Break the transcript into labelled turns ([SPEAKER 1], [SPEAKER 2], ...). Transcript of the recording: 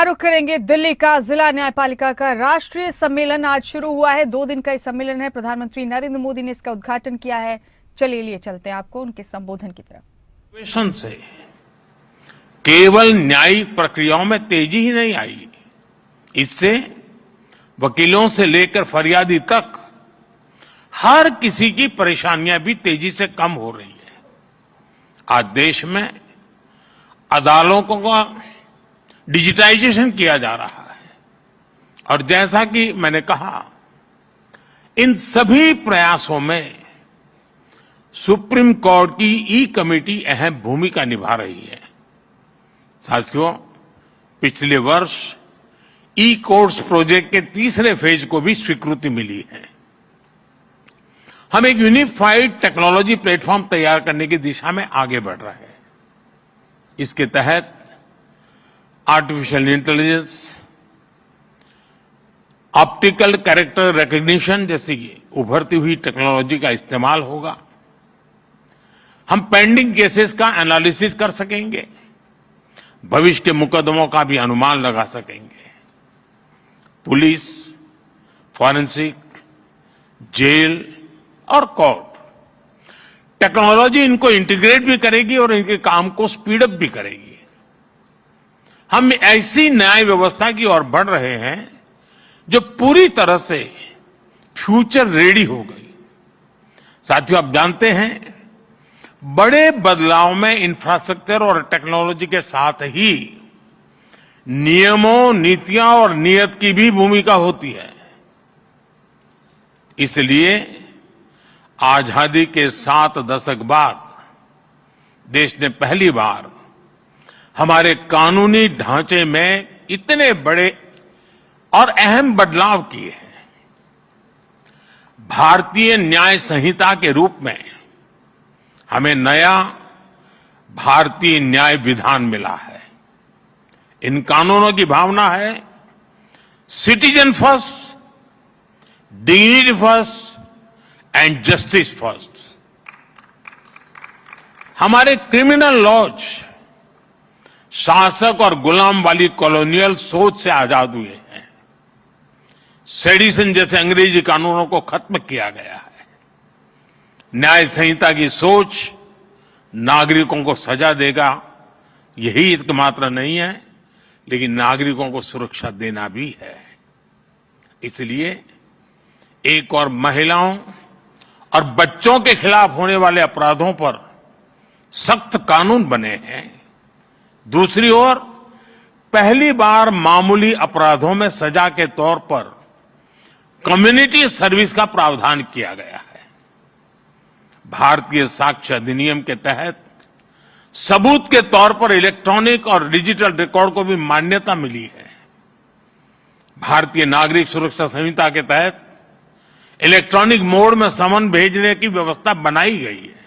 [SPEAKER 1] रुख करेंगे दिल्ली का। जिला न्यायपालिका का राष्ट्रीय सम्मेलन आज शुरू हुआ है। 2 दिन का ये सम्मेलन है। प्रधानमंत्री नरेंद्र मोदी ने इसका उद्घाटन किया है। चलिए लिए चलते हैं आपको उनके संबोधन की तरफ।
[SPEAKER 2] से केवल न्यायिक प्रक्रियाओं में तेजी ही नहीं आई, इससे वकीलों से लेकर फरियादी तक हर किसी की परेशानियां भी तेजी से कम हो रही है। आज देश में अदालतों का डिजिटाइजेशन किया जा रहा है और जैसा कि मैंने कहा, इन सभी प्रयासों में सुप्रीम कोर्ट की ई कमेटी अहम भूमिका निभा रही है। साथियों, पिछले वर्ष ई कोर्ट्स प्रोजेक्ट के तीसरे फेज को भी स्वीकृति मिली है। हम एक यूनिफाइड टेक्नोलॉजी प्लेटफॉर्म तैयार करने की दिशा में आगे बढ़ रहे हैं। इसके तहत artificial intelligence, optical character recognition जैसी उभरती हुई टेक्नोलॉजी का इस्तेमाल होगा। हम पेंडिंग केसेस का एनालिसिस कर सकेंगे, भविष्य के मुकदमों का भी अनुमान लगा सकेंगे। पुलिस, फॉरेंसिक, जेल और कोर्ट टेक्नोलॉजी इनको इंटीग्रेट भी करेगी और इनके काम को स्पीड अप भी करेगी। हम ऐसी न्याय व्यवस्था की ओर बढ़ रहे हैं जो पूरी तरह से फ्यूचर रेडी हो गई। साथियों, आप जानते हैं, बड़े बदलाव में इंफ्रास्ट्रक्चर और टेक्नोलॉजी के साथ ही नियमों, नीतियां और नीयत की भी भूमिका होती है। इसलिए आजादी के 7 दशक बाद देश ने पहली बार हमारे कानूनी ढांचे में इतने बड़े और अहम बदलाव किए हैं। भारतीय न्याय संहिता के रूप में हमें नया भारतीय न्याय विधान मिला है। इन कानूनों की भावना है citizen first, dignity first and justice first. हमारे क्रिमिनल लॉज शासक और गुलाम वाली कॉलोनियल सोच से आजाद हुए हैं। सेडिशन जैसे अंग्रेजी कानूनों को खत्म किया गया है। न्याय संहिता की सोच नागरिकों को सजा देगा, यही एकमात्र नहीं है, लेकिन नागरिकों को सुरक्षा देना भी है। इसलिए एक और महिलाओं और बच्चों के खिलाफ होने वाले अपराधों पर सख्त कानून बने हैं। दूसरी ओर पहली बार मामूली अपराधों में सजा के तौर पर कम्युनिटी सर्विस का प्रावधान किया गया है। भारतीय साक्ष्य अधिनियम के तहत सबूत के तौर पर इलेक्ट्रॉनिक और डिजिटल रिकॉर्ड को भी मान्यता मिली है। भारतीय नागरिक सुरक्षा संहिता के तहत इलेक्ट्रॉनिक मोड में समन भेजने की व्यवस्था बनाई गई है।